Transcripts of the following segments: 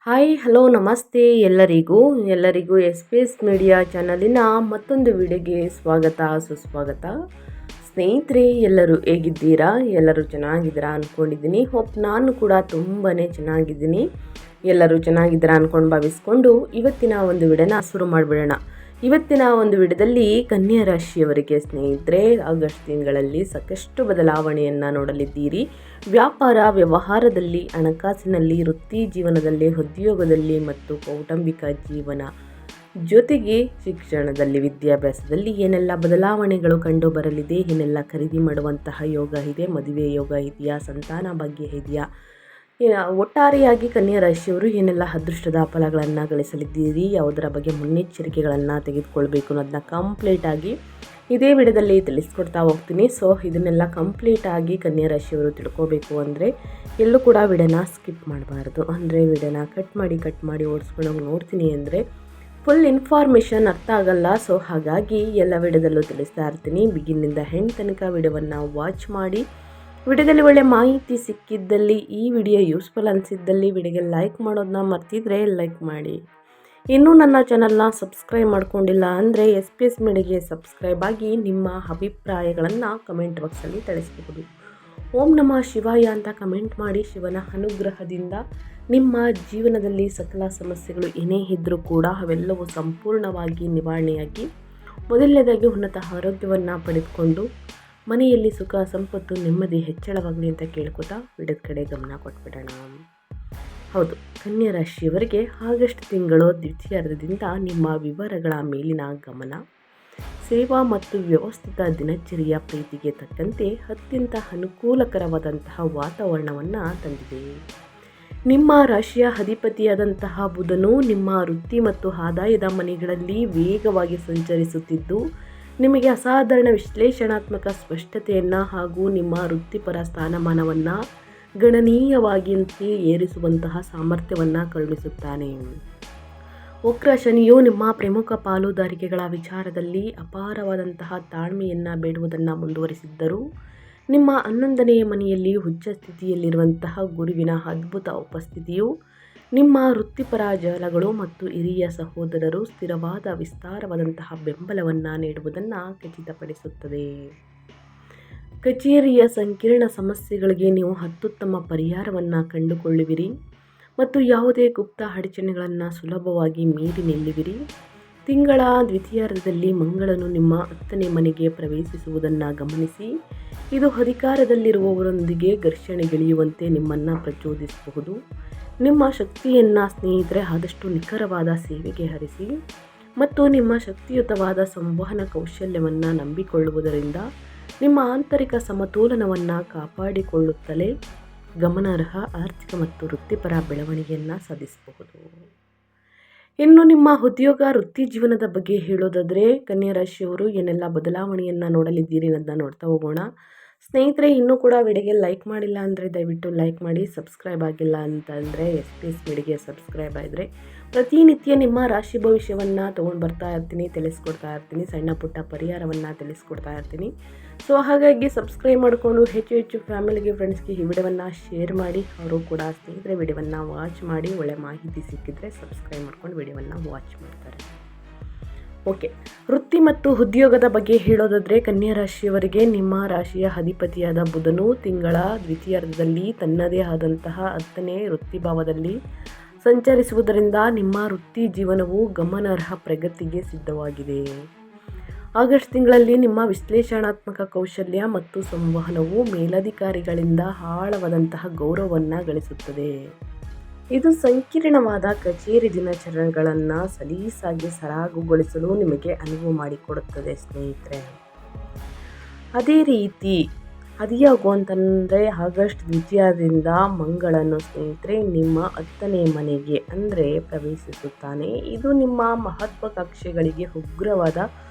Hi hello ನಮಸ್ತೆ ಎಲ್ಲರಿಗೂ S P S media ಚಾನಲಿನ ಮತ್ತೊಂದು ವಿಡಿಯೋಗೆ ಸ್ವಾಗತ ಸುಸ್ವಾಗತ. ಸ್ನೇಹಿತರೆ, ಎಲ್ಲರೂ ಹೇಗಿದ್ದೀರಾ? ಎಲ್ಲರೂ ಚೆನ್ನಾಗಿದ್ದೀರಾ ಅಂದ್ಕೊಂಡಿದ್ದೀನಿ. ನಾನು ಕೂಡ ತುಂಬಾ ಚೆನ್ನಾಗಿದ್ದೀನಿ. ಎಲ್ಲರೂ ಚೆನ್ನಾಗಿದ್ದೀರಾ ಅಂದ್ಕೊಂಡು ಭಾವಿಸ್ಕೊಂಡು ಇವತ್ತಿನ ಒಂದು ವಿಡಿಯೋನ ಶುರು ಮಾಡಿಬಿಡೋಣ. ಇವತ್ತಿನ ಒಂದು ವಿಡಿಯೋದಲ್ಲಿ ಕನ್ಯಾ ರಾಶಿಯವರಿಗೆ ಸ್ನೇಹಿತರೆ, ಆಗಸ್ಟ್ ತಿಂಗಳಲ್ಲಿ ಸಾಕಷ್ಟು ಬದಲಾವಣೆಯನ್ನು ನೋಡಲಿದ್ದೀರಿ. ವ್ಯಾಪಾರ ವ್ಯವಹಾರದಲ್ಲಿ, ಹಣಕಾಸಿನಲ್ಲಿ, ವೃತ್ತಿ ಜೀವನದಲ್ಲಿ, ಉದ್ಯೋಗದಲ್ಲಿ ಮತ್ತು ಕೌಟುಂಬಿಕ ಜೀವನ ಜೊತೆಗೆ ಶಿಕ್ಷಣದಲ್ಲಿ, ವಿದ್ಯಾಭ್ಯಾಸದಲ್ಲಿ ಏನೆಲ್ಲ ಬದಲಾವಣೆಗಳು ಕಂಡು ಬರಲಿದೆ, ಏನೆಲ್ಲ ಖರೀದಿ ಮಾಡುವಂತಹ ಯೋಗ ಇದೆ, ಮದುವೆ ಯೋಗ ಇದೆಯಾ, ಸಂತಾನ ಭಾಗ್ಯ ಇದೆಯಾ, ಒಟ್ಟಾರೆಯಾಗಿ ಕನ್ಯಾ ರಾಶಿಯವರು ಏನೆಲ್ಲ ಅದೃಷ್ಟದ ಫಲಗಳನ್ನು ಗಳಿಸಲಿದ್ದೀರಿ, ಯಾವುದರ ಬಗ್ಗೆ ಮುನ್ನೆಚ್ಚರಿಕೆಗಳನ್ನು ತೆಗೆದುಕೊಳ್ಬೇಕು ಅನ್ನೋದನ್ನ ಕಂಪ್ಲೀಟಾಗಿ ಇದೇ ವಿಡಿಯೋದಲ್ಲಿ ತಿಳಿಸ್ಕೊಡ್ತಾ ಹೋಗ್ತೀನಿ. ಸೊ ಇದನ್ನೆಲ್ಲ ಕಂಪ್ಲೀಟಾಗಿ ಕನ್ಯಾ ರಾಶಿಯವರು ತಿಳ್ಕೋಬೇಕು ಅಂದರೆ ಎಲ್ಲೂ ಕೂಡ ವಿಡಿಯೋನ ಸ್ಕಿಪ್ ಮಾಡಬಾರ್ದು. ಅಂದರೆ ವಿಡಿಯೋನ ಕಟ್ ಮಾಡಿ ಓಡಿಸ್ಕೊಂಡು ನೋಡ್ತೀನಿ ಅಂದರೆ ಫುಲ್ ಇನ್ಫಾರ್ಮೇಷನ್ ಅರ್ಥ ಆಗಲ್ಲ. ಸೊ ಹಾಗಾಗಿ ಎಲ್ಲ ವಿಡಿಯೋದಲ್ಲೂ ತಿಳಿಸ್ತಾ ಇರ್ತೀನಿ. ಬಿಗಿನಿಂದ ಹೆಂಡ್ ತನಕ ವಿಡಿಯೋವನ್ನು ವಾಚ್ ಮಾಡಿ, ವಿಡಿಯೋದಲ್ಲಿ ಒಳ್ಳೆ ಮಾಹಿತಿ ಸಿಕ್ಕಿದ್ದಲ್ಲಿ, ಈ ವಿಡಿಯೋ ಯೂಸ್ಫುಲ್ ಅನಿಸಿದ್ದಲ್ಲಿ ವಿಡಿಯೋಗೆ ಲೈಕ್ ಮಾಡೋದನ್ನ ಮರ್ತಿದ್ರೆ ಲೈಕ್ ಮಾಡಿ. ಇನ್ನೂ ನನ್ನ ಚಾನಲ್ನ ಸಬ್ಸ್ಕ್ರೈಬ್ ಮಾಡ್ಕೊಂಡಿಲ್ಲ ಅಂದರೆ ಎಸ್ ಪಿ ಎಸ್ ಮೀಡಿಯಾಗೆ ಸಬ್ಸ್ಕ್ರೈಬ್ ಆಗಿ ನಿಮ್ಮ ಅಭಿಪ್ರಾಯಗಳನ್ನು ಕಮೆಂಟ್ ಬಾಕ್ಸಲ್ಲಿ ತಿಳಿಸಬಹುದು. ಓಂ ನಮಃ ಶಿವಾಯ ಅಂತ ಕಮೆಂಟ್ ಮಾಡಿ. ಶಿವನ ಅನುಗ್ರಹದಿಂದ ನಿಮ್ಮ ಜೀವನದಲ್ಲಿ ಸಕಲ ಸಮಸ್ಯೆಗಳು ಏನೇ ಇದ್ದರೂ ಕೂಡ ಅವೆಲ್ಲವೂ ಸಂಪೂರ್ಣವಾಗಿ ನಿವಾರಣೆಯಾಗಿ ಮೊದಲನೇದಾಗಿ ಉನ್ನತ ಆರೋಗ್ಯವನ್ನು ಪಡೆದುಕೊಂಡು ಮನೆಯಲ್ಲಿ ಸುಖ ಸಂಪತ್ತು ನೆಮ್ಮದಿ ಹೆಚ್ಚಳವಾಗಲಿ ಅಂತ ಕೇಳ್ಕೊತಾ ವಿಡಿಯೋದ ಕಡೆ ಗಮನ ಕೊಟ್ಬಿಡೋಣ. ಹೌದು, ಕನ್ಯಾ ರಾಶಿಯವರಿಗೆ ಆಗಸ್ಟ್ ತಿಂಗಳು ದ್ವಿತೀಯಾರ್ಧದಿಂದ ನಿಮ್ಮ ವಿವರಗಳ ಮೇಲಿನ ಗಮನ, ಸೇವಾ ಮತ್ತು ವ್ಯವಸ್ಥಿತ ದಿನಚರಿಯ ಪ್ರೀತಿಗೆ ತಕ್ಕಂತೆ ಅತ್ಯಂತ ಅನುಕೂಲಕರವಾದಂತಹ ವಾತಾವರಣವನ್ನು ತಂದಿದೆ. ನಿಮ್ಮ ರಾಶಿಯ ಅಧಿಪತಿಯಾದಂತಹ ಬುಧನು ನಿಮ್ಮ ವೃತ್ತಿ ಮತ್ತು ಆದಾಯದ ಮನೆಗಳಲ್ಲಿ ವೇಗವಾಗಿ ಸಂಚರಿಸುತ್ತಿದ್ದು, ನಿಮಗೆ ಅಸಾಧಾರಣ ವಿಶ್ಲೇಷಣಾತ್ಮಕ ಸ್ಪಷ್ಟತೆಯನ್ನು ಹಾಗೂ ನಿಮ್ಮ ವೃತ್ತಿಪರ ಸ್ಥಾನಮಾನವನ್ನು ಗಣನೀಯವಾಗಿ ಏರಿಸುವಂತಹ ಸಾಮರ್ಥ್ಯವನ್ನು ಕರುಣಿಸುತ್ತಾನೆ. ವಕ್ರ ಶನಿಯು ನಿಮ್ಮ ಪ್ರಮುಖ ಪಾಲುದಾರಿಕೆಗಳ ವಿಚಾರದಲ್ಲಿ ಅಪಾರವಾದಂತಹ ತಾಳ್ಮೆಯನ್ನು ಬೇಡುವುದನ್ನು ಮುಂದುವರಿಸಿದ್ದರೂ, ನಿಮ್ಮ 11ನೇ ಮನೆಯಲ್ಲಿ ಉಚ್ಚ ಸ್ಥಿತಿಯಲ್ಲಿರುವಂತಹ ಗುರುವಿನ ಅದ್ಭುತ ಉಪಸ್ಥಿತಿಯು ನಿಮ್ಮ ವೃತ್ತಿಪರ ಜಾಲಗಳು ಮತ್ತು ಹಿರಿಯ ಸಹೋದರರು ಸ್ಥಿರವಾದ ವಿಸ್ತಾರವಾದಂತಹ ಬೆಂಬಲವನ್ನು ನೀಡುವುದನ್ನು ಖಚಿತಪಡಿಸುತ್ತದೆ. ಕಚೇರಿಯ ಸಂಕೀರ್ಣ ಸಮಸ್ಯೆಗಳಿಗೆ ನೀವು ಅತ್ಯುತ್ತಮ ಪರಿಹಾರವನ್ನು ಕಂಡುಕೊಳ್ಳುವಿರಿ ಮತ್ತು ಯಾವುದೇ ಗುಪ್ತ ಅಡಚಣೆಗಳನ್ನು ಸುಲಭವಾಗಿ ಮೀರಿ ನಿಲ್ಲುವಿರಿ. ತಿಂಗಳ ದ್ವಿತೀಯಾರ್ಧದಲ್ಲಿ ಮಂಗಳನು ನಿಮ್ಮ 10ನೇ ಮನೆಗೆ ಪ್ರವೇಶಿಸುವುದನ್ನು ಗಮನಿಸಿ. ಇದು ಅಧಿಕಾರದಲ್ಲಿರುವವರೊಂದಿಗೆ ಘರ್ಷಣೆಗಿಳಿಯುವಂತೆ ನಿಮ್ಮನ್ನು ಪ್ರಚೋದಿಸಬಹುದು. ನಿಮ್ಮ ಶಕ್ತಿಯನ್ನು ಸ್ನೇಹಿತರೆ ಆದಷ್ಟು ನಿಖರವಾದ ಸೇವೆಗೆ ಹರಿಸಿ ಮತ್ತು ನಿಮ್ಮ ಶಕ್ತಿಯುತವಾದ ಸಂವಹನ ಕೌಶಲ್ಯವನ್ನು ನಂಬಿಕೊಳ್ಳುವುದರಿಂದ ನಿಮ್ಮ ಆಂತರಿಕ ಸಮತೋಲನವನ್ನು ಕಾಪಾಡಿಕೊಳ್ಳುತ್ತಲೇ ಗಮನಾರ್ಹ ಆರ್ಥಿಕ ಮತ್ತು ವೃತ್ತಿಪರ ಬೆಳವಣಿಗೆಯನ್ನು ಸಾಧಿಸಬಹುದು. ಇನ್ನು ನಿಮ್ಮ ಉದ್ಯೋಗ ವೃತ್ತಿ ಜೀವನದ ಬಗ್ಗೆ ಹೇಳೋದಾದರೆ, ಕನ್ಯಾ ರಾಶಿಯವರು ಏನೆಲ್ಲ ಬದಲಾವಣೆಯನ್ನು ನೋಡಲಿದ್ದೀರಿ ಅನ್ನೋದನ್ನ ನೋಡ್ತಾ ಹೋಗೋಣ. ಸ್ನೇಹಿತರೆ, ಇನ್ನೂ ಕೂಡ ವಿಡಿಯೋಗೆ ಲೈಕ್ ಮಾಡಿಲ್ಲ ಅಂದರೆ ದಯವಿಟ್ಟು ಲೈಕ್ ಮಾಡಿ. ಸಬ್ಸ್ಕ್ರೈಬ್ ಆಗಿಲ್ಲ ಅಂತಂದರೆ ಎಸ್ ಪಿ ಎಸ್ ಮೀಡಿಯಾಗೆ ಸಬ್ಸ್ಕ್ರೈಬ್ ಆಗಿದ್ರೆ ಪ್ರತಿನಿತ್ಯ ನಿಮ್ಮ ರಾಶಿ ಭವಿಷ್ಯವನ್ನು ತೊಗೊಂಡು ಬರ್ತಾ ಇರ್ತೀನಿ, ತಿಳಿಸ್ಕೊಡ್ತಾ ಇರ್ತೀನಿ, ಸಣ್ಣ ಪುಟ್ಟ ಪರಿಹಾರವನ್ನು ತಿಳಿಸ್ಕೊಡ್ತಾ ಇರ್ತೀನಿ. ಸೊ ಹಾಗಾಗಿ ಸಬ್ಸ್ಕ್ರೈಬ್ ಮಾಡಿಕೊಂಡು ಹೆಚ್ಚು ಫ್ಯಾಮಿಲಿಗೆ, ಫ್ರೆಂಡ್ಸ್ಗೆ ಈ ವಿಡಿಯೋವನ್ನು ಶೇರ್ ಮಾಡಿ. ಅವರು ಕೂಡ ಸ್ನೇಹಿತರೆ ವಿಡಿಯೋವನ್ನು ವಾಚ್ ಮಾಡಿ, ಒಳ್ಳೆ ಮಾಹಿತಿ ಸಿಕ್ಕಿದ್ರೆ ಸಬ್ಸ್ಕ್ರೈಬ್ ಮಾಡ್ಕೊಂಡು ವಿಡಿಯೋವನ್ನು ವಾಚ್ ಮಾಡ್ತಾರೆ. ಓಕೆ, ವೃತ್ತಿ ಮತ್ತು ಉದ್ಯೋಗದ ಬಗ್ಗೆ ಹೇಳೋದಾದರೆ, ಕನ್ಯಾ ರಾಶಿಯವರಿಗೆ ನಿಮ್ಮ ರಾಶಿಯ ಅಧಿಪತಿಯಾದ ಬುಧನು ತಿಂಗಳ ದ್ವಿತೀಯಾರ್ಧದಲ್ಲಿ ತನ್ನದೇ ಆದಂತಹ 10ನೇ ವೃತ್ತಿಭಾವದಲ್ಲಿ ಸಂಚರಿಸುವುದರಿಂದ ನಿಮ್ಮ ವೃತ್ತಿ ಜೀವನವು ಗಮನಾರ್ಹ ಪ್ರಗತಿಗೆ ಸಿದ್ಧವಾಗಿದೆ. ಆಗಸ್ಟ್ ತಿಂಗಳಲ್ಲಿ ನಿಮ್ಮ ವಿಶ್ಲೇಷಣಾತ್ಮಕ ಕೌಶಲ್ಯ ಮತ್ತು ಸಂವಹನವು ಮೇಲಧಿಕಾರಿಗಳಿಂದ ಆಳವಾದಂತಹ ಗೌರವವನ್ನು ಗಳಿಸುತ್ತದೆ. ಇದು ಸಂಕೀರ್ಣವಾದ ಕಚೇರಿ ದಿನಚರಣೆಗಳನ್ನು ಸಲೀಸಾಗಿ ಸರಾಗುಗೊಳಿಸಲು ನಿಮಗೆ ಅನುವು ಮಾಡಿಕೊಡುತ್ತದೆ ಸ್ನೇಹಿತರೆ. ಅದೇ ರೀತಿ ಅದಿಯಾಗುವಂತಂದರೆ ಆಗಸ್ಟ್ ದ್ವಿತೀಯದಿಂದ ಮಂಗಳನು ಸ್ನೇಹಿತರೆ ನಿಮ್ಮ 10ನೇ ಮನೆಗೆ ಅಂದರೆ ಪ್ರವೇಶಿಸುತ್ತಾನೆ. ಇದು ನಿಮ್ಮ ಮಹತ್ವಾಕಾಂಕ್ಷೆಗಳಿಗೆ ಉಗ್ರವಾದ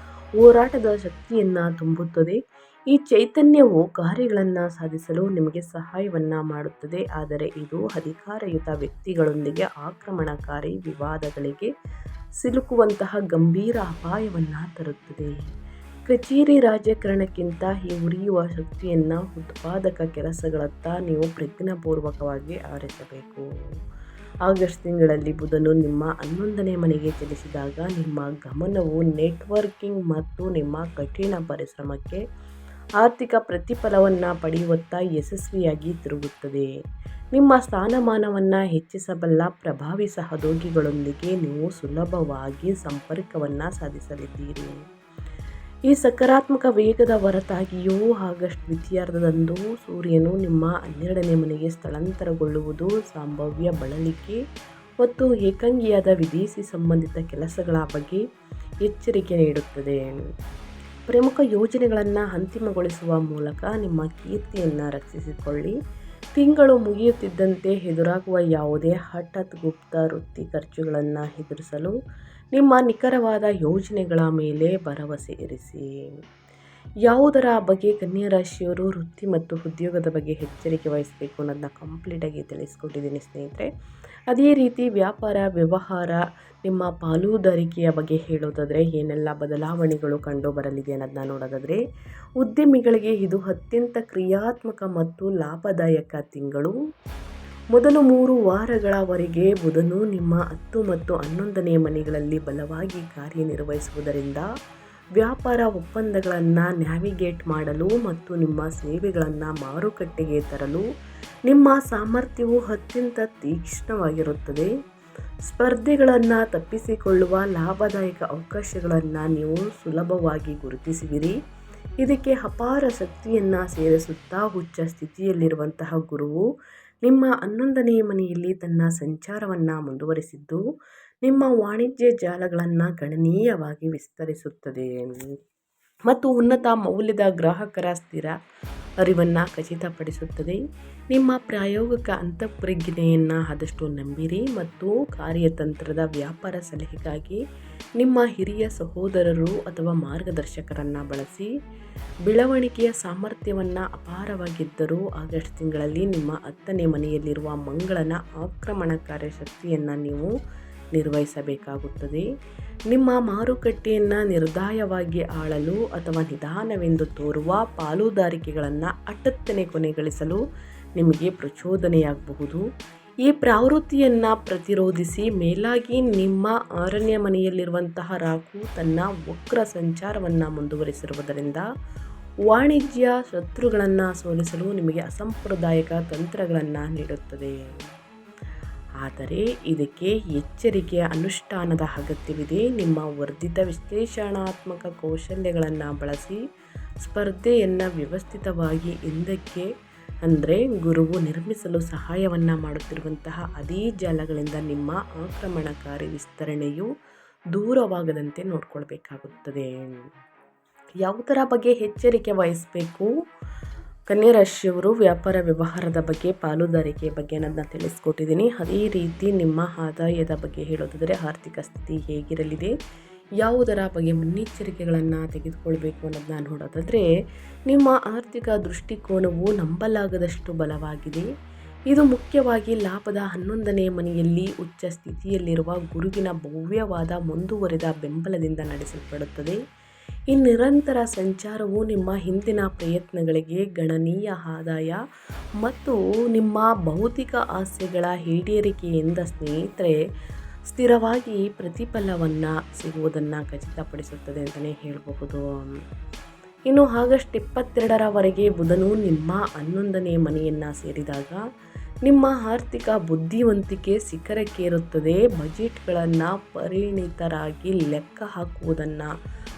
ಹೋರಾಟದ ಶಕ್ತಿಯನ್ನು ತುಂಬುತ್ತದೆ. ಈ ಚೈತನ್ಯವು ಕಾರ್ಯಗಳನ್ನು ಸಾಧಿಸಲು ನಿಮಗೆ ಸಹಾಯವನ್ನು ಮಾಡುತ್ತದೆ, ಆದರೆ ಇದು ಅಧಿಕಾರಯುತ ವ್ಯಕ್ತಿಗಳೊಂದಿಗೆ ಆಕ್ರಮಣಕಾರಿ ವಿವಾದಗಳಿಗೆ ಸಿಲುಕುವಂತಹ ಗಂಭೀರ ಅಪಾಯವನ್ನು ತರುತ್ತದೆ. ಕಚೇರಿ ರಾಜಕಾರಣಕ್ಕಿಂತ ಈ ಉರಿಯುವ ಶಕ್ತಿಯನ್ನು ಉತ್ಪಾದಕ ಕೆಲಸಗಳತ್ತ ನೀವು ಪ್ರಜ್ಞಾಪೂರ್ವಕವಾಗಿ ಆರಿಸಬೇಕು. ಆಗಸ್ಟ್ ತಿಂಗಳಲ್ಲಿ ಬುಧನು ನಿಮ್ಮ 11ನೇ ಮನೆಗೆ ಚಲಿಸಿದಾಗ ನಿಮ್ಮ ಗಮನವು ನೆಟ್ವರ್ಕಿಂಗ್ ಮತ್ತು ನಿಮ್ಮ ಕಠಿಣ ಪರಿಶ್ರಮಕ್ಕೆ ಆರ್ಥಿಕ ಪ್ರತಿಫಲವನ್ನು ಪಡೆಯುವತ್ತ ಯಶಸ್ವಿಯಾಗಿ ತಿರುಗುತ್ತದೆ. ನಿಮ್ಮ ಸ್ಥಾನಮಾನವನ್ನು ಹೆಚ್ಚಿಸಬಲ್ಲ ಪ್ರಭಾವಿ ಸಹೋದ್ಯೋಗಿಗಳೊಂದಿಗೆ ನೀವು ಸುಲಭವಾಗಿ ಸಂಪರ್ಕವನ್ನು ಸಾಧಿಸಲಿದ್ದೀರಿ. ಈ ಸಕಾರಾತ್ಮಕ ವೇಗದ ಹೊರತಾಗಿಯೂ ಆಗಸ್ಟ್ ದ್ವಿತೀಯಾರ್ಧದಂದು ಸೂರ್ಯನು ನಿಮ್ಮ 12ನೇ ಮನೆಗೆ ಸ್ಥಳಾಂತರಗೊಳ್ಳುವುದು ಸಂಭಾವ್ಯ ಬಳಲಿಕೆ ಮತ್ತು ಏಕಾಂಗಿಯಾದ ವಿದೇಶಿ ಸಂಬಂಧಿತ ಕೆಲಸಗಳ ಬಗ್ಗೆ ಎಚ್ಚರಿಕೆ ನೀಡುತ್ತದೆ. ಪ್ರಮುಖ ಯೋಜನೆಗಳನ್ನು ಅಂತಿಮಗೊಳಿಸುವ ಮೂಲಕ ನಿಮ್ಮ ಕೀರ್ತಿಯನ್ನು ರಕ್ಷಿಸಿಕೊಳ್ಳಿ. ತಿಂಗಳು ಮುಗಿಯುತ್ತಿದ್ದಂತೆ ಎದುರಾಗುವ ಯಾವುದೇ ಹಠಾತ್ ಗುಪ್ತ ವೃತ್ತಿ ಖರ್ಚುಗಳನ್ನು ಎದುರಿಸಲು ನಿಮ್ಮ ನಿಖರವಾದ ಯೋಜನೆಗಳ ಮೇಲೆ ಭರವಸೆ ಇರಿಸಿ. ಯಾವುದರ ಬಗ್ಗೆ ಕನ್ಯಾ ರಾಶಿಯವರು ವೃತ್ತಿ ಮತ್ತು ಉದ್ಯೋಗದ ಬಗ್ಗೆ ಎಚ್ಚರಿಕೆ ವಹಿಸಬೇಕು ಅನ್ನೋದನ್ನ ಕಂಪ್ಲೀಟಾಗಿ ತಿಳಿಸ್ಕೊಟ್ಟಿದ್ದೀನಿ ಸ್ನೇಹಿತರೆ. ಅದೇ ರೀತಿ ವ್ಯಾಪಾರ ವ್ಯವಹಾರ ನಿಮ್ಮ ಪಾಲುದಾರಿಕೆಯ ಬಗ್ಗೆ ಹೇಳೋದಾದರೆ ಏನೆಲ್ಲ ಬದಲಾವಣೆಗಳು ಕಂಡು ಬರಲಿದೆ ಅನ್ನೋದನ್ನ ನೋಡೋದಾದರೆ, ಉದ್ಯಮಿಗಳಿಗೆ ಇದು ಅತ್ಯಂತ ಕ್ರಿಯಾತ್ಮಕ ಮತ್ತು ಲಾಭದಾಯಕ ತಿಂಗಳು. ಮೊದಲು 3 ವಾರಗಳವರೆಗೆ ಬುಧನು ನಿಮ್ಮ 10 ಮತ್ತು 11ನೇ ಮನೆಗಳಲ್ಲಿ ಬಲವಾಗಿ ಕಾರ್ಯನಿರ್ವಹಿಸುವುದರಿಂದ ವ್ಯಾಪಾರ ಒಪ್ಪಂದಗಳನ್ನು ನ್ಯಾವಿಗೇಟ್ ಮಾಡಲು ಮತ್ತು ನಿಮ್ಮ ಸೇವೆಗಳನ್ನು ಮಾರುಕಟ್ಟೆಗೆ ತರಲು ನಿಮ್ಮ ಸಾಮರ್ಥ್ಯವು ಅತ್ಯಂತ ತೀಕ್ಷ್ಣವಾಗಿರುತ್ತದೆ. ಸ್ಪರ್ಧೆಗಳನ್ನು ತಪ್ಪಿಸಿಕೊಳ್ಳುವ ಲಾಭದಾಯಕ ಅವಕಾಶಗಳನ್ನು ನೀವು ಸುಲಭವಾಗಿ ಗುರುತಿಸುವಿರಿ. ಇದಕ್ಕೆ ಅಪಾರ ಶಕ್ತಿಯನ್ನು ಸೇರಿಸುತ್ತಾ ಉಚ್ಚ ಸ್ಥಿತಿಯಲ್ಲಿರುವಂತಹ ಗುರುವು ನಿಮ್ಮ 11ನೇ ಮನೆಯಲ್ಲಿ ತನ್ನ ಸಂಚಾರವನ್ನು ಮುಂದುವರಿಸಿದ್ದು ನಿಮ್ಮ ವಾಣಿಜ್ಯ ಜಾಲಗಳನ್ನು ಗಣನೀಯವಾಗಿ ವಿಸ್ತರಿಸುತ್ತದೆ ಮತ್ತು ಉನ್ನತ ಮೌಲ್ಯದ ಗ್ರಾಹಕರ ಸ್ಥಿರ ಅರಿವನ್ನು ಖಚಿತಪಡಿಸುತ್ತದೆ. ನಿಮ್ಮ ಪ್ರಾಯೋಗಿಕ ಅಂತಃಪ್ರಜ್ಞೆಯನ್ನು ಆದಷ್ಟು ನಂಬಿರಿ ಮತ್ತು ಕಾರ್ಯತಂತ್ರದ ವ್ಯಾಪಾರ ಸಲಹೆಗಾಗಿ ನಿಮ್ಮ ಹಿರಿಯ ಸಹೋದರರು ಅಥವಾ ಮಾರ್ಗದರ್ಶಕರನ್ನು ಬಳಸಿ. ಬೆಳವಣಿಗೆಯ ಸಾಮರ್ಥ್ಯವನ್ನು ಅಪಾರವಾಗಿದ್ದರೂ ಆಗಸ್ಟ್ ತಿಂಗಳಲ್ಲಿ ನಿಮ್ಮ 10ನೇ ಮನೆಯಲ್ಲಿರುವ ಮಂಗಳನ ಆಕ್ರಮಣಕಾರಿ ಶಕ್ತಿಯನ್ನು ನೀವು ನಿರ್ವಹಿಸಬೇಕಾಗುತ್ತದೆ. ನಿಮ್ಮ ಮಾರುಕಟ್ಟೆಯನ್ನು ನಿರ್ದಯವಾಗಿ ಆಳಲು ಅಥವಾ ನಿಧಾನವೆಂದು ತೋರುವ ಪಾಲುದಾರಿಕೆಗಳನ್ನು ಹಠಾತ್ತನೆ ಕೊನೆಗೊಳಿಸಲು ನಿಮಗೆ ಪ್ರಚೋದನೆಯಾಗಬಹುದು. ಈ ಪ್ರವೃತ್ತಿಯನ್ನು ಪ್ರತಿರೋಧಿಸಿ. ಮೇಲಾಗಿ ನಿಮ್ಮ 6ನೇ ಮನೆಯಲ್ಲಿರುವಂತಹ ರಾಹು ತನ್ನ ವಕ್ರ ಸಂಚಾರವನ್ನು ಮುಂದುವರಿಸಿರುವುದರಿಂದ ವಾಣಿಜ್ಯ ಶತ್ರುಗಳನ್ನು ಸೋಲಿಸಲು ನಿಮಗೆ ಅಸಾಂಪ್ರದಾಯಿಕ ತಂತ್ರಗಳನ್ನು ನೀಡುತ್ತದೆ. ಆದರೆ ಇದಕ್ಕೆ ಎಚ್ಚರಿಕೆಯ ಅನುಷ್ಠಾನದ ಅಗತ್ಯವಿದೆ. ನಿಮ್ಮ ವರ್ಧಿತ ವಿಶ್ಲೇಷಣಾತ್ಮಕ ಕೌಶಲ್ಯಗಳನ್ನು ಬಳಸಿ ಸ್ಪರ್ಧೆಯನ್ನು ವ್ಯವಸ್ಥಿತವಾಗಿ ಹಿಂದಕ್ಕೆ ಗುರುವು ನಿರ್ಮಿಸಲು ಸಹಾಯವನ್ನು ಮಾಡುತ್ತಿರುವಂತಹ ಅದೇ ಜಾಲಗಳಿಂದ ನಿಮ್ಮ ಆಕ್ರಮಣಕಾರಿ ವಿಸ್ತರಣೆಯು ದೂರವಾಗದಂತೆ ನೋಡಿಕೊಳ್ಬೇಕಾಗುತ್ತದೆ. ಯಾವುದರ ಬಗ್ಗೆ ಎಚ್ಚರಿಕೆ ವಹಿಸಬೇಕು? ಕನ್ಯಾ ರಾಶಿಯವರು ವ್ಯಾಪಾರ ವ್ಯವಹಾರದ ಬಗ್ಗೆ ಪಾಲುದಾರಿಕೆ ಬಗ್ಗೆ ಅನ್ನೋದನ್ನ ತಿಳಿಸ್ಕೊಟ್ಟಿದ್ದೀನಿ. ಅದೇ ರೀತಿ ನಿಮ್ಮ ಆದಾಯದ ಬಗ್ಗೆ ಹೇಳೋದಾದರೆ ಆರ್ಥಿಕ ಸ್ಥಿತಿ ಹೇಗಿರಲಿದೆ, ಯಾವುದರ ಬಗ್ಗೆ ಮುನ್ನೆಚ್ಚರಿಕೆಗಳನ್ನು ತೆಗೆದುಕೊಳ್ಬೇಕು ಅನ್ನೋದನ್ನ ನೋಡೋದಾದರೆ, ನಿಮ್ಮ ಆರ್ಥಿಕ ದೃಷ್ಟಿಕೋನವು ನಂಬಲಾಗದಷ್ಟು ಬಲವಾಗಿದೆ. ಇದು ಮುಖ್ಯವಾಗಿ ಲಾಭದ 11ನೇ ಮನೆಯಲ್ಲಿ ಉಚ್ಚ ಸ್ಥಿತಿಯಲ್ಲಿರುವ ಗುರುವಿನ ಭವ್ಯವಾದ ಮುಂದುವರಿದ ಬೆಂಬಲದಿಂದ ನಡೆಸಲ್ಪಡುತ್ತದೆ. ಈ ನಿರಂತರ ಸಂಚಾರವು ನಿಮ್ಮ ಹಿಂದಿನ ಪ್ರಯತ್ನಗಳಿಗೆ ಗಣನೀಯ ಆದಾಯ ಮತ್ತು ನಿಮ್ಮ ಭೌತಿಕ ಆಸೆಗಳ ಈಡೇರಿಕೆಯಿಂದ ಸ್ನೇಹಿತರೆ ಸ್ಥಿರವಾಗಿ ಪ್ರತಿಫಲವನ್ನು ಸಿಗುವುದನ್ನು ಖಚಿತಪಡಿಸುತ್ತದೆ ಅಂತಲೇ ಹೇಳಬಹುದು. ಇನ್ನು ಆಗಸ್ಟ್ 22ರವರೆಗೆ ಬುಧನು ನಿಮ್ಮ 11ನೇ ಮನೆಯನ್ನು ಸೇರಿದಾಗ ನಿಮ್ಮ ಆರ್ಥಿಕ ಬುದ್ಧಿವಂತಿಕೆ ಶಿಖರಕ್ಕೇರುತ್ತದೆ. ಬಜೆಟ್ಗಳನ್ನು ಪರಿಣಿತರಾಗಿ ಲೆಕ್ಕ ಹಾಕುವುದನ್ನು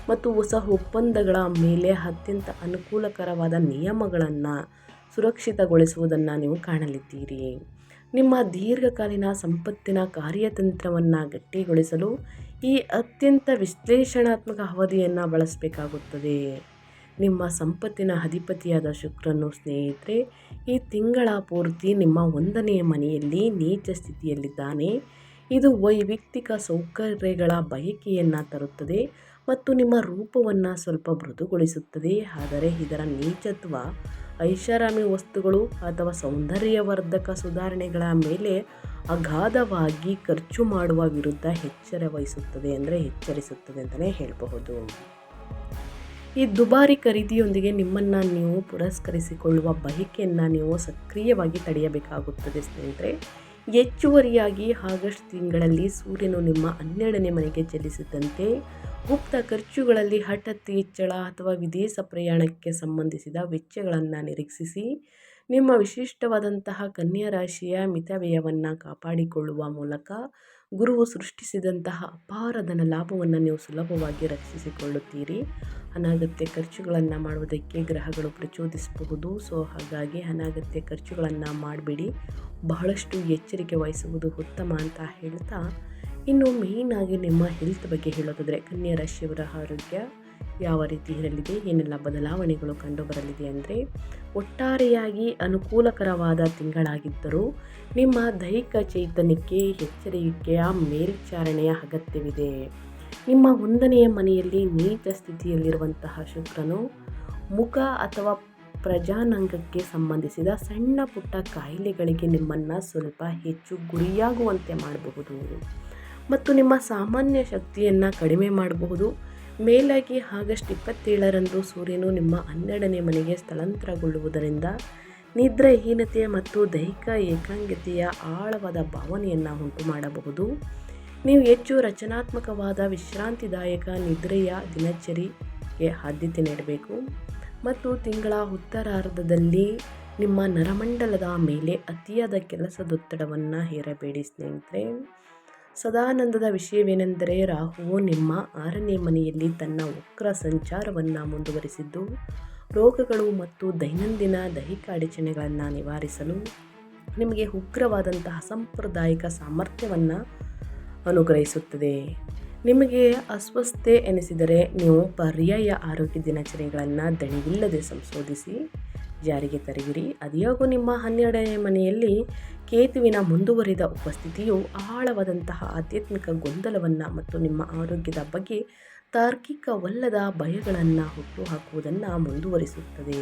ಮತ್ತು ಹೊಸ ಒಪ್ಪಂದಗಳ ಮೇಲೆ ಅತ್ಯಂತ ಅನುಕೂಲಕರವಾದ ನಿಯಮಗಳನ್ನು ಸುರಕ್ಷಿತಗೊಳಿಸುವುದನ್ನು ನೀವು ಕಾಣಲಿದ್ದೀರಿ. ನಿಮ್ಮ ದೀರ್ಘಕಾಲೀನ ಸಂಪತ್ತಿನ ಕಾರ್ಯತಂತ್ರವನ್ನು ಗಟ್ಟಿಗೊಳಿಸಲು ಈ ಅತ್ಯಂತ ವಿಶ್ಲೇಷಣಾತ್ಮಕ ಅವಧಿಯನ್ನು ಬಳಸಬೇಕಾಗುತ್ತದೆ. ನಿಮ್ಮ ಸಂಪತ್ತಿನ ಅಧಿಪತಿಯಾದ ಶುಕ್ರನು ಸ್ನೇಹಿತರೆ ಈ ತಿಂಗಳ ಪೂರ್ತಿ ನಿಮ್ಮ 1ನೇ ಮನೆಯಲ್ಲಿ ನೀಚ ಸ್ಥಿತಿಯಲ್ಲಿದ್ದಾನೆ. ಇದು ವೈಯಕ್ತಿಕ ಸೌಕರ್ಯಗಳ ಬಯಕೆಯನ್ನು ತರುತ್ತದೆ ಮತ್ತು ನಿಮ್ಮ ರೂಪವನ್ನು ಸ್ವಲ್ಪ ಮೃದುಗೊಳಿಸುತ್ತದೆ. ಆದರೆ ಇದರ ನೀಚತ್ವ ಐಷಾರಾಮಿ ವಸ್ತುಗಳು ಅಥವಾ ಸೌಂದರ್ಯವರ್ಧಕ ಸುಧಾರಣೆಗಳ ಮೇಲೆ ಅಗಾಧವಾಗಿ ಖರ್ಚು ಮಾಡುವ ವಿರುದ್ಧ ಎಚ್ಚರಿಸುತ್ತದೆ ಅಂತಲೇ ಹೇಳಬಹುದು. ಈ ದುಬಾರಿ ಖರೀದಿಯೊಂದಿಗೆ ನಿಮ್ಮನ್ನು ನೀವು ಪುರಸ್ಕರಿಸಿಕೊಳ್ಳುವ ಬಯಕೆಯನ್ನು ನೀವು ಸಕ್ರಿಯವಾಗಿ ತಡೆಯಬೇಕಾಗುತ್ತದೆ ಸ್ನೇಹಿತರೆ. ಹೆಚ್ಚುವರಿಯಾಗಿ ಆಗಸ್ಟ್ ತಿಂಗಳಲ್ಲಿ ಸೂರ್ಯನು ನಿಮ್ಮ 12ನೇ ಮನೆಗೆ ಚಲಿಸಿದಂತೆ ಗುಪ್ತ ಖರ್ಚುಗಳಲ್ಲಿ ಹಠಾತ್ ಹೆಚ್ಚಳ ಅಥವಾ ವಿದೇಶ ಪ್ರಯಾಣಕ್ಕೆ ಸಂಬಂಧಿಸಿದ ವೆಚ್ಚಗಳನ್ನು ನಿರೀಕ್ಷಿಸಿ ನಿಮ್ಮ ವಿಶಿಷ್ಟವಾದಂತಹ ಕನ್ಯಾ ರಾಶಿಯ ಮಿತವ್ಯಯವನ್ನು ಕಾಪಾಡಿಕೊಳ್ಳುವ ಮೂಲಕ ಗುರುವು ಸೃಷ್ಟಿಸಿದಂತಹ ಅಪಾರ ಧನ ಲಾಭವನ್ನು ನೀವು ಸುಲಭವಾಗಿ ರಕ್ಷಿಸಿಕೊಳ್ಳುತ್ತೀರಿ. ಅನಗತ್ಯ ಖರ್ಚುಗಳನ್ನು ಮಾಡುವುದಕ್ಕೆ ಗ್ರಹಗಳು ಪ್ರಚೋದಿಸಬಹುದು. ಸೊ ಹಾಗಾಗಿ ಅನಗತ್ಯ ಖರ್ಚುಗಳನ್ನು ಮಾಡಬೇಡಿ, ಬಹಳಷ್ಟು ಎಚ್ಚರಿಕೆ ವಹಿಸುವುದು ಉತ್ತಮ ಅಂತ ಹೇಳ್ತಾ, ಇನ್ನು ಮೇಯ್ನಾಗಿ ನಿಮ್ಮ ಹೆಲ್ತ್ ಬಗ್ಗೆ ಹೇಳೋದಾದರೆ ಕನ್ಯಾ ರಾಶಿಯವರ ಆರೋಗ್ಯ ಯಾವ ರೀತಿ ಇರಲಿದೆ, ಏನೆಲ್ಲ ಬದಲಾವಣೆಗಳು ಕಂಡುಬರಲಿದೆ ಅಂದರೆ, ಒಟ್ಟಾರೆಯಾಗಿ ಅನುಕೂಲಕರವಾದ ತಿಂಗಳಾಗಿದ್ದರೂ ನಿಮ್ಮ ದೈಹಿಕ ಚೈತನ್ಯಕ್ಕೆ ಎಚ್ಚರಿಕೆಯ ಮೇಲ್ವಿಚಾರಣೆಯ ಅಗತ್ಯವಿದೆ. ನಿಮ್ಮ 1ನೇ ಮನೆಯಲ್ಲಿ ನೀಚ ಸ್ಥಿತಿಯಲ್ಲಿರುವಂತಹ ಶುಕ್ರನು ಮುಖ ಅಥವಾ ಪ್ರಜಾನಾಂಗಕ್ಕೆ ಸಂಬಂಧಿಸಿದ ಸಣ್ಣ ಪುಟ್ಟ ಕಾಯಿಲೆಗಳಿಗೆ ನಿಮ್ಮನ್ನು ಸ್ವಲ್ಪ ಹೆಚ್ಚು ಗುರಿಯಾಗುವಂತೆ ಮಾಡಬಹುದು ಮತ್ತು ನಿಮ್ಮ ಸಾಮಾನ್ಯ ಶಕ್ತಿಯನ್ನು ಕಡಿಮೆ ಮಾಡಬಹುದು. ಮೇಲಾಗಿ ಆಗಸ್ಟ್ 27ರಂದು ಸೂರ್ಯನು ನಿಮ್ಮ 12ನೇ ಮನೆಗೆ ಸ್ಥಳಾಂತರಗೊಳ್ಳುವುದರಿಂದ ನಿದ್ರಾಹೀನತೆ ಮತ್ತು ದೈಹಿಕ ಏಕಾಂಗತೆಯ ಆಳವಾದ ಭಾವನೆಯನ್ನು ಉಂಟು ಮಾಡಬಹುದು. ನೀವು ಹೆಚ್ಚು ರಚನಾತ್ಮಕವಾದ ವಿಶ್ರಾಂತಿದಾಯಕ ನಿದ್ರೆಯ ದಿನಚರಿಗೆ ಆದ್ಯತೆ ನೀಡಬೇಕು ಮತ್ತು ತಿಂಗಳ ಉತ್ತರಾರ್ಧದಲ್ಲಿ ನಿಮ್ಮ ನರಮಂಡಲದ ಮೇಲೆ ಅತಿಯಾದ ಕೆಲಸದೊತ್ತಡವನ್ನು ಹೇರಬೇಡಿ ಸ್ನೇಹಿತರೆ. ಸದಾನಂದದ ವಿಷಯವೇನೆಂದರೆ, ರಾಹುವು ನಿಮ್ಮ 6ನೇ ಮನೆಯಲ್ಲಿ ತನ್ನ ವಕ್ರ ಸಂಚಾರವನ್ನು ಮುಂದುವರಿಸಿದ್ದು ರೋಗಗಳು ಮತ್ತು ದೈನಂದಿನ ದೈಹಿಕ ಅಡಚಣೆಗಳನ್ನು ನಿವಾರಿಸಲು ನಿಮಗೆ ಉಗ್ರವಾದಂತಹ ಸಾಂಪ್ರದಾಯಿಕ ಸಾಮರ್ಥ್ಯವನ್ನು ಅನುಗ್ರಹಿಸುತ್ತದೆ. ನಿಮಗೆ ಅಸ್ವಸ್ಥತೆ ಎನಿಸಿದರೆ ನೀವು ಪರ್ಯಾಯ ಆರೋಗ್ಯ ದಿನಚರಿಗಳನ್ನು ದಣಿವಿಲ್ಲದೆ ಸಂಶೋಧಿಸಿ ಜಾರಿಗೆ ತರುವಿರಿ. ಅದ್ಯಾಗೂ ನಿಮ್ಮ 12ನೇ ಮನೆಯಲ್ಲಿ ಕೇತುವಿನ ಮುಂದುವರಿದ ಉಪಸ್ಥಿತಿಯು ಆಳವಾದಂತಹ ಆಧ್ಯಾತ್ಮಿಕ ಗೊಂದಲವನ್ನು ಮತ್ತು ನಿಮ್ಮ ಆರೋಗ್ಯದ ಬಗ್ಗೆ ತಾರ್ಕಿಕವಲ್ಲದ ಭಯಗಳನ್ನು ಹುಟ್ಟುಹಾಕುವುದನ್ನು ಮುಂದುವರಿಸುತ್ತದೆ.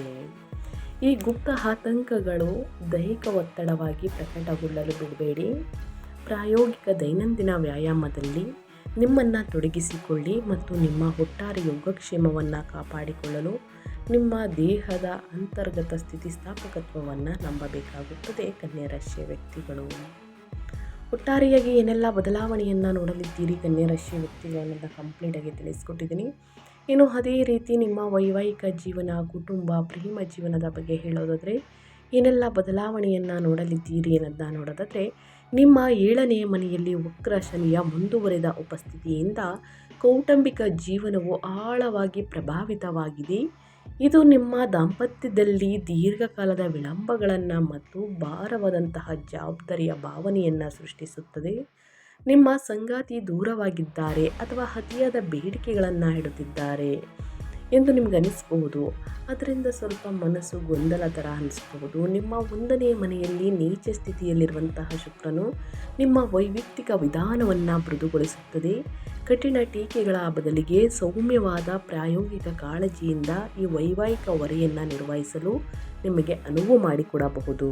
ಈ ಗುಪ್ತ ಆತಂಕಗಳು ದೈಹಿಕ ಒತ್ತಡವಾಗಿ ಪ್ರಕಟಗೊಳ್ಳಲು ಬಿಡಬೇಡಿ. ಪ್ರಾಯೋಗಿಕ ದೈನಂದಿನ ವ್ಯಾಯಾಮದಲ್ಲಿ ನಿಮ್ಮನ್ನು ತೊಡಗಿಸಿಕೊಳ್ಳಿ ಮತ್ತು ನಿಮ್ಮ ಒಟ್ಟಾರೆ ಯೋಗಕ್ಷೇಮವನ್ನು ಕಾಪಾಡಿಕೊಳ್ಳಲು ನಿಮ್ಮ ದೇಹದ ಅಂತರ್ಗತ ಸ್ಥಿತಿಸ್ಥಾಪಕತ್ವವನ್ನು ನಂಬಬೇಕಾಗುತ್ತದೆ. ಕನ್ಯಾ ರಾಶಿಯ ವ್ಯಕ್ತಿಗಳು ಒಟ್ಟಾರೆಯಾಗಿ ಏನೆಲ್ಲ ಬದಲಾವಣೆಯನ್ನು ನೋಡಲಿದ್ದೀರಿ ಕನ್ಯಾ ರಾಶಿಯ ವ್ಯಕ್ತಿಗಳನ್ನ ಕಂಪ್ಲೀಟಾಗಿ ತಿಳಿಸ್ಕೊಟ್ಟಿದ್ದೀನಿ. ಇನ್ನು ಅದೇ ರೀತಿ ನಿಮ್ಮ ವೈವಾಹಿಕ ಜೀವನ, ಕುಟುಂಬ, ಪ್ರೇಮ ಜೀವನದ ಬಗ್ಗೆ ಹೇಳೋದಾದರೆ ಏನೆಲ್ಲ ಬದಲಾವಣೆಯನ್ನು ನೋಡಲಿದ್ದೀರಿ ಅನ್ನೋದನ್ನ ನೋಡೋದಾದರೆ, ನಿಮ್ಮ 7ನೇ ಮನೆಯಲ್ಲಿ ವಕ್ರ ಶನಿಯ ಮುಂದುವರೆದ ಉಪಸ್ಥಿತಿಯಿಂದ ಕೌಟುಂಬಿಕ ಜೀವನವು ಆಳವಾಗಿ ಪ್ರಭಾವಿತವಾಗಿದೆ. ಇದು ನಿಮ್ಮ ದಾಂಪತ್ಯದಲ್ಲಿ ದೀರ್ಘಕಾಲದ ವಿಳಂಬಗಳನ್ನು ಮತ್ತು ಭಾರವಾದಂತಹ ಜವಾಬ್ದಾರಿಯ ಭಾವನೆಯನ್ನು ಸೃಷ್ಟಿಸುತ್ತದೆ. ನಿಮ್ಮ ಸಂಗಾತಿ ದೂರವಾಗಿದ್ದಾರೆ ಅಥವಾ ಅತಿಯಾದ ಬೇಡಿಕೆಗಳನ್ನು ಇಡುತ್ತಿದ್ದಾರೆ ಎಂದು ನಿಮ್ಗೆ ಅನಿಸ್ಬಹುದು. ಅದರಿಂದ ಸ್ವಲ್ಪ ಮನಸ್ಸು ಗೊಂದಲ ಥರ ಅನಿಸ್ಬಹುದು. ನಿಮ್ಮ 1ನೇ ಮನೆಯಲ್ಲಿ ನೀಚ ಸ್ಥಿತಿಯಲ್ಲಿರುವಂತಹ ಶುಕ್ರನು ನಿಮ್ಮ ವೈಯಕ್ತಿಕ ವಿಧಾನವನ್ನು ಮೃದುಗೊಳಿಸುತ್ತದೆ. ಕಠಿಣ ಟೀಕೆಗಳ ಬದಲಿಗೆ ಸೌಮ್ಯವಾದ ಪ್ರಾಯೋಗಿಕ ಕಾಳಜಿಯಿಂದ ಈ ವೈವಾಹಿಕ ಹೊರೆಯನ್ನು ನಿರ್ವಹಿಸಲು ನಿಮಗೆ ಅನುವು ಮಾಡಿಕೊಡಬಹುದು.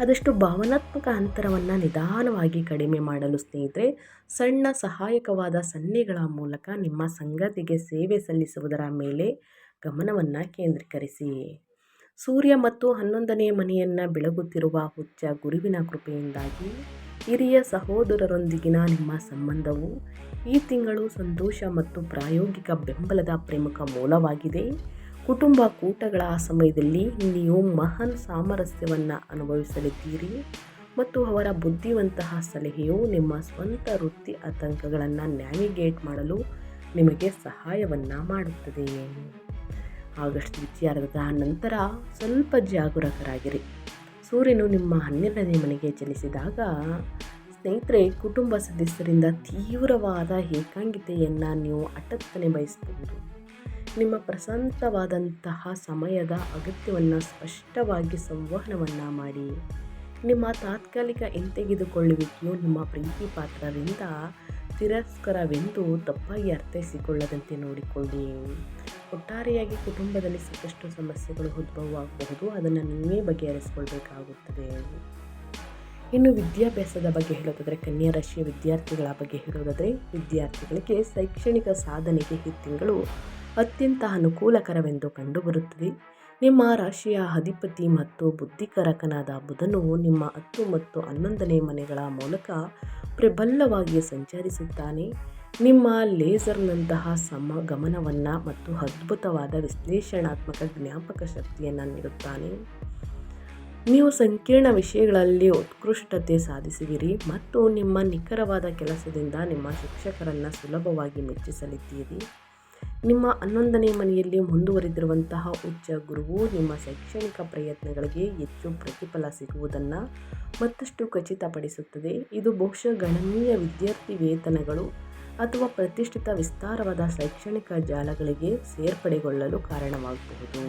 ಆದಷ್ಟು ಭಾವನಾತ್ಮಕ ಅಂತರವನ್ನು ನಿಧಾನವಾಗಿ ಕಡಿಮೆ ಮಾಡಲು ಸ್ನೇಹಿತರೆ, ಸಣ್ಣ ಸಹಾಯಕವಾದ ಸನ್ನೆಗಳ ಮೂಲಕ ನಿಮ್ಮ ಸಂಗಾತಿಗೆ ಸೇವೆ ಸಲ್ಲಿಸುವುದರ ಮೇಲೆ ಗಮನವನ್ನು ಕೇಂದ್ರೀಕರಿಸಿ. ಸೂರ್ಯ ಮತ್ತು 11ನೇ ಮನೆಯನ್ನು ಬೆಳಗುತ್ತಿರುವ ಉಚ್ಚ ಗುರುವಿನ ಕೃಪೆಯಿಂದಾಗಿ ಹಿರಿಯ ಸಹೋದರರೊಂದಿಗಿನ ನಿಮ್ಮ ಸಂಬಂಧವು ಈ ತಿಂಗಳು ಸಂತೋಷ ಮತ್ತು ಪ್ರಾಯೋಗಿಕ ಬೆಂಬಲದ ಪ್ರಮುಖ ಮೂಲವಾಗಿದೆ. ಕುಟುಂಬ ಕೂಟಗಳ ಸಮಯದಲ್ಲಿ ನೀವು ಮಹಾನ್ ಸಾಮರಸ್ಯವನ್ನು ಅನುಭವಿಸಲಿದ್ದೀರಿ ಮತ್ತು ಅವರ ಬುದ್ಧಿವಂತಹ ಸಲಹೆಯು ನಿಮ್ಮ ಸ್ವಂತ ವೃತ್ತಿ ಆತಂಕಗಳನ್ನು ನ್ಯಾವಿಗೇಟ್ ಮಾಡಲು ನಿಮಗೆ ಸಹಾಯವನ್ನು ಮಾಡುತ್ತದೆ. ಆಗಸ್ಟ್ ದ್ವಿತೀಯಾರ್ಧದ ನಂತರ ಸ್ವಲ್ಪ ಜಾಗರೂಕರಾಗಿರಿ. ಸೂರ್ಯನು ನಿಮ್ಮ 12ನೇ ಮನೆಗೆ ಚಲಿಸಿದಾಗ ಸ್ನೇಹಿತರೆ, ಕುಟುಂಬ ಸದಸ್ಯರಿಂದ ತೀವ್ರವಾದ ಏಕಾಂಗಿತೆಯನ್ನು ನೀವು ಹಠಾತ್ತನೆ ಬಯಸಬಹುದು. ನಿಮ್ಮ ಪ್ರಶಾಂತವಾದಂತಹ ಸಮಯದ ಅಗತ್ಯವನ್ನು ಸ್ಪಷ್ಟವಾಗಿ ಸಂವಹನವನ್ನು ಮಾಡಿ. ನಿಮ್ಮ ತಾತ್ಕಾಲಿಕ ಹಿಂತೆಗೆದುಕೊಳ್ಳುವಿಕೆಯು ನಿಮ್ಮ ಪ್ರೀತಿ ಪಾತ್ರರಿಂದ ತಿರಸ್ಕಾರವೆಂದು ತಪ್ಪಾಗಿ ಅರ್ಥೈಸಿಕೊಳ್ಳದಂತೆ ನೋಡಿಕೊಳ್ಳಿ. ಒಟ್ಟಾರೆಯಾಗಿ ಕುಟುಂಬದಲ್ಲಿ ಸಾಕಷ್ಟು ಸಮಸ್ಯೆಗಳು ಉದ್ಭವವಾಗಬಹುದು, ಅದನ್ನು ನೀವೇ ಬಗೆಹರಿಸಿಕೊಳ್ಬೇಕಾಗುತ್ತದೆ. ಇನ್ನು ವಿದ್ಯಾಭ್ಯಾಸದ ಬಗ್ಗೆ ಹೇಳೋದಾದರೆ, ಕನ್ಯಾ ರಾಶಿಯ ವಿದ್ಯಾರ್ಥಿಗಳ ಬಗ್ಗೆ ಹೇಳೋದಾದರೆ, ವಿದ್ಯಾರ್ಥಿಗಳಿಗೆ ಶೈಕ್ಷಣಿಕ ಸಾಧನೆಗೆ ಈ ತಿಂಗಳು ಅತ್ಯಂತ ಅನುಕೂಲಕರವೆಂದು ಕಂಡುಬರುತ್ತದೆ. ನಿಮ್ಮ ರಾಶಿಯ ಅಧಿಪತಿ ಮತ್ತು ಬುದ್ಧಿಕಾರಕನಾದ ಬುಧನು ನಿಮ್ಮ 10 ಮತ್ತು 11ನೇ ಮನೆಗಳ ಮೂಲಕ ಪ್ರಬಲವಾಗಿ ಸಂಚರಿಸುತ್ತಾನೆ. ನಿಮ್ಮ ಲೇಸರ್ನಂತಹ ಗಮನವನ್ನು ಮತ್ತು ಅದ್ಭುತವಾದ ವಿಶ್ಲೇಷಣಾತ್ಮಕ ಜ್ಞಾಪಕ ಶಕ್ತಿಯನ್ನು ನೀಡುತ್ತಾನೆ. ನೀವು ಸಂಕೀರ್ಣ ವಿಷಯಗಳಲ್ಲಿ ಉತ್ಕೃಷ್ಟತೆ ಸಾಧಿಸುವಿರಿ ಮತ್ತು ನಿಮ್ಮ ನಿಖರವಾದ ಕೆಲಸದಿಂದ ನಿಮ್ಮ ಶಿಕ್ಷಕರನ್ನು ಸುಲಭವಾಗಿ ಮೆಚ್ಚಿಸಲಿದ್ದೀರಿ. ನಿಮ್ಮ 11ನೇ ಮನೆಯಲ್ಲಿ ಮುಂದುವರಿದಿರುವಂತಹ ಉಚ್ಚ ಗುರುವು ನಿಮ್ಮ ಶೈಕ್ಷಣಿಕ ಪ್ರಯತ್ನಗಳಿಗೆ ಹೆಚ್ಚು ಪ್ರತಿಫಲ ಸಿಗುವುದನ್ನು ಮತ್ತಷ್ಟು ಖಚಿತಪಡಿಸುತ್ತದೆ. ಇದು ಬಹುಶಃ ಗಣನೀಯ ವಿದ್ಯಾರ್ಥಿ ವೇತನಗಳು ಅಥವಾ ಪ್ರತಿಷ್ಠಿತ ವಿಸ್ತಾರವಾದ ಶೈಕ್ಷಣಿಕ ಜಾಲಗಳಿಗೆ ಸೇರ್ಪಡೆಗೊಳ್ಳಲು ಕಾರಣವಾಗಬಹುದು.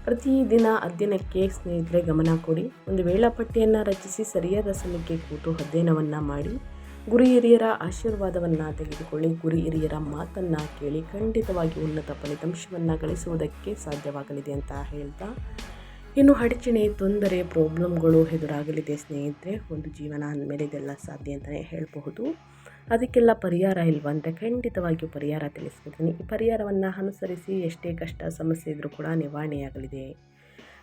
ಪ್ರತಿದಿನ ಅಧ್ಯಯನಕ್ಕೆ ಸ್ನೇಹಿತರೆ ಗಮನ ಕೊಡಿ. ಒಂದು ವೇಳಾಪಟ್ಟಿಯನ್ನು ರಚಿಸಿ ಸರಿಯಾದ ಸಮಯಕ್ಕೆ ಕೂತು ಅಧ್ಯಯನವನ್ನು ಮಾಡಿ. ಗುರು ಹಿರಿಯರ ಆಶೀರ್ವಾದವನ್ನು ತೆಗೆದುಕೊಳ್ಳಿ. ಗುರು ಹಿರಿಯರ ಮಾತನ್ನು ಕೇಳಿ. ಖಂಡಿತವಾಗಿ ಉನ್ನತ ಫಲಿತಾಂಶವನ್ನು ಗಳಿಸುವುದಕ್ಕೆ ಸಾಧ್ಯವಾಗಲಿದೆ ಅಂತ ಹೇಳ್ತಾ, ಇನ್ನು ಅಡಚಣೆ, ತೊಂದರೆ, ಪ್ರಾಬ್ಲಮ್ಗಳು ಎದುರಾಗಲಿದೆ ಸ್ನೇಹಿತರೆ. ಒಂದು ಜೀವನ ಅಂದಮೇಲೆ ಇದೆಲ್ಲ ಸಾಧ್ಯ ಅಂತಲೇ ಹೇಳಬಹುದು. ಅದಕ್ಕೆಲ್ಲ ಪರಿಹಾರ ಇಲ್ವಂತೆ, ಖಂಡಿತವಾಗಿಯೂ ಪರಿಹಾರ ತಿಳಿಸ್ಕೊಡ್ತೀನಿ. ಈ ಪರಿಹಾರವನ್ನು ಅನುಸರಿಸಿ ಎಷ್ಟೇ ಕಷ್ಟ ಸಮಸ್ಯೆ ಇದ್ದರೂ ಕೂಡ ನಿವಾರಣೆಯಾಗಲಿದೆ.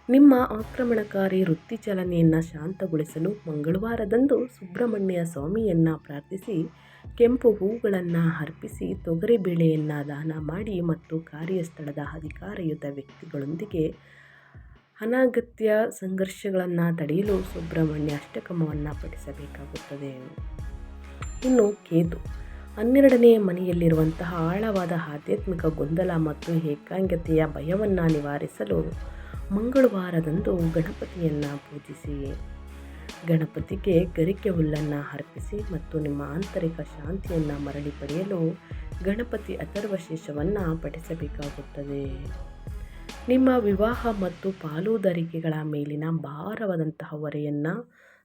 ನಿಮ್ಮ ಆಕ್ರಮಣಕಾರಿ ವೃತ್ತಿ ಚಲನೆಯನ್ನು ಶಾಂತಗೊಳಿಸಲು ಮಂಗಳವಾರದಂದು ಸುಬ್ರಹ್ಮಣ್ಯ ಸ್ವಾಮಿಯನ್ನು ಪ್ರಾರ್ಥಿಸಿ, ಕೆಂಪು ಹೂಗಳನ್ನು ಅರ್ಪಿಸಿ, ತೊಗರಿಬೇಳೆಯನ್ನು ದಾನ ಮಾಡಿ ಮತ್ತು ಕಾರ್ಯಸ್ಥಳದ ಅಧಿಕಾರಯುತ ವ್ಯಕ್ತಿಗಳೊಂದಿಗೆ ಅನಗತ್ಯ ಸಂಘರ್ಷಗಳನ್ನು ತಡೆಯಲು ಸುಬ್ರಹ್ಮಣ್ಯ ಅಷ್ಟಕಮವನ್ನು ಪಠಿಸಬೇಕಾಗುತ್ತದೆ. ಇನ್ನು ಕೇತು 12ನೇ ಮನೆಯಲ್ಲಿರುವಂತಹ ಆಳವಾದ ಆಧ್ಯಾತ್ಮಿಕ ಗೊಂದಲ ಮತ್ತು ಏಕಾಂಗತೆಯ ಭಯವನ್ನು ನಿವಾರಿಸಲು ಮಂಗಳವಾರದಂದು ಗಣಪತಿಯನ್ನು ಪೂಜಿಸಿ. ಗಣಪತಿಗೆ ಗರಿಕೆ ಹುಲ್ಲನ್ನು ಅರ್ಪಿಸಿ ಮತ್ತು ನಿಮ್ಮ ಆಂತರಿಕ ಶಾಂತಿಯನ್ನು ಮರಳಿ ಪಡೆಯಲು ಗಣಪತಿ ಅಥರ್ವಶೀರ್ಷವನ್ನು ಪಠಿಸಬೇಕಾಗುತ್ತದೆ. ನಿಮ್ಮ ವಿವಾಹ ಮತ್ತು ಪಾಲುದಾರಿಕೆಗಳ ಮೇಲಿನ ಭಾರವಾದಂತಹ ಹೊರೆಯನ್ನು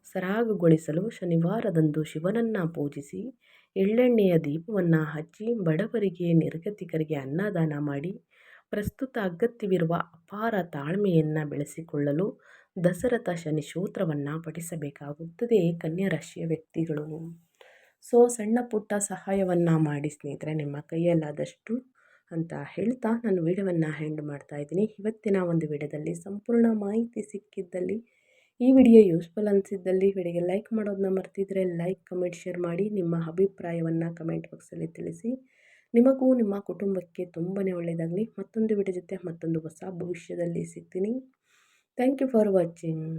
ಸರಾಗಗೊಳಿಸಲು ಶನಿವಾರದಂದು ಶಿವನನ್ನು ಪೂಜಿಸಿ, ಎಳ್ಳೆಣ್ಣೆಯ ದೀಪವನ್ನು ಹಚ್ಚಿ, ಬಡವರಿಗೆ ನಿರ್ಗತಿಕರಿಗೆ ಅನ್ನದಾನ ಮಾಡಿ. ಪ್ರಸ್ತುತ ಅಗತ್ಯವಿರುವ ಅಪಾರ ತಾಳ್ಮೆಯನ್ನು ಬೆಳೆಸಿಕೊಳ್ಳಲು ದಶರಥ ಶನಿ ಸ್ತೋತ್ರವನ್ನು ಪಠಿಸಬೇಕಾಗುತ್ತದೆ ಕನ್ಯಾ ರಾಶಿಯ ವ್ಯಕ್ತಿಗಳು. ಸಣ್ಣ ಪುಟ್ಟ ಸಹಾಯವನ್ನು ಮಾಡಿ ಸ್ನೇಹಿತರೆ, ನಿಮ್ಮ ಕೈಯಲ್ಲಾದಷ್ಟು ಅಂತ ಹೇಳ್ತಾ ನಾನು ವಿಡಿಯೋವನ್ನು ಎಂಡ್ ಮಾಡ್ತಾ ಇದ್ದೀನಿ. ಇವತ್ತಿನ ಒಂದು ವಿಡಿಯೋದಲ್ಲಿ ಸಂಪೂರ್ಣ ಮಾಹಿತಿ ಸಿಕ್ಕಿದ್ದಲ್ಲಿ, ಈ ವಿಡಿಯೋ ಯೂಸ್ಫುಲ್ ಅನಿಸಿದ್ದಲ್ಲಿ ವಿಡಿಯೋಗೆ ಲೈಕ್ ಮಾಡೋದನ್ನ ಮರ್ತಿದ್ರೆ ಲೈಕ್, ಕಮೆಂಟ್, ಶೇರ್ ಮಾಡಿ. ನಿಮ್ಮ ಅಭಿಪ್ರಾಯವನ್ನು ಕಮೆಂಟ್ ಬಾಕ್ಸಲ್ಲಿ ತಿಳಿಸಿ. ನಿಮಗೂ ನಿಮ್ಮ ಕುಟುಂಬಕ್ಕೆ ತುಂಬಾ ಒಳ್ಳೆಯದಾಗಲಿ. ಮತ್ತೊಂದು ವಿಡಿಯೋ ಜೊತೆ ಮತ್ತೊಂದು ಹೊಸ ಭವಿಷ್ಯದಲ್ಲಿ ಸಿಗ್ತೀನಿ. Thank you for watching.